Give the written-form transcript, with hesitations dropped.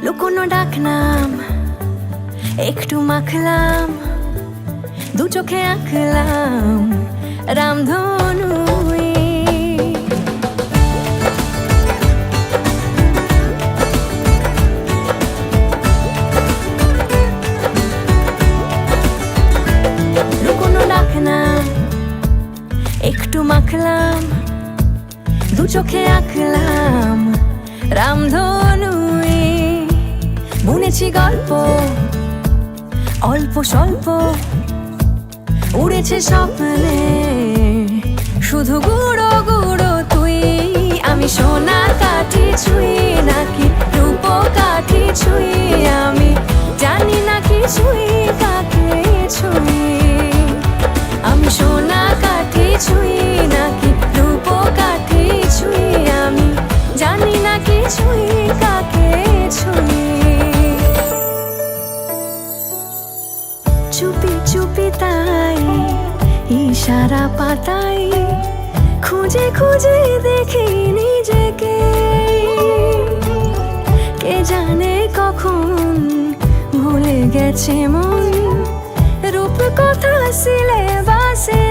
লুকোনো ডাক নাম একটু মাখলাম, দু চোখে আঁকলাম রামধনু। লুকোনো ডাক নাম একটু মাখলাম, দু চোখে আঁকলাম রামধনু। বুনেছি গল্প অল্প স্বল্প, উড়েছে স্বপ্নে শুধু গুঁড়ো গুঁড়ো তুই। আমি সোনা কাঠি ছুঁই নাকি রূপ কাঠি ছুঁই, আমি জানি না কিছুই কাকে ছুঁই। আমি সোনা কাঠি ছুঁই নাকি রূপ কাঠি ছুঁই, আমি জানি না কিছুই কাকে ছুঁই। চুপি চুপি তাই ইশারা পাতাই, খুঁজে খুঁজে দেখি নিজেকে। কে জানে কখন ভুলে গেছে মন, রূপ কথা সিলেবাসে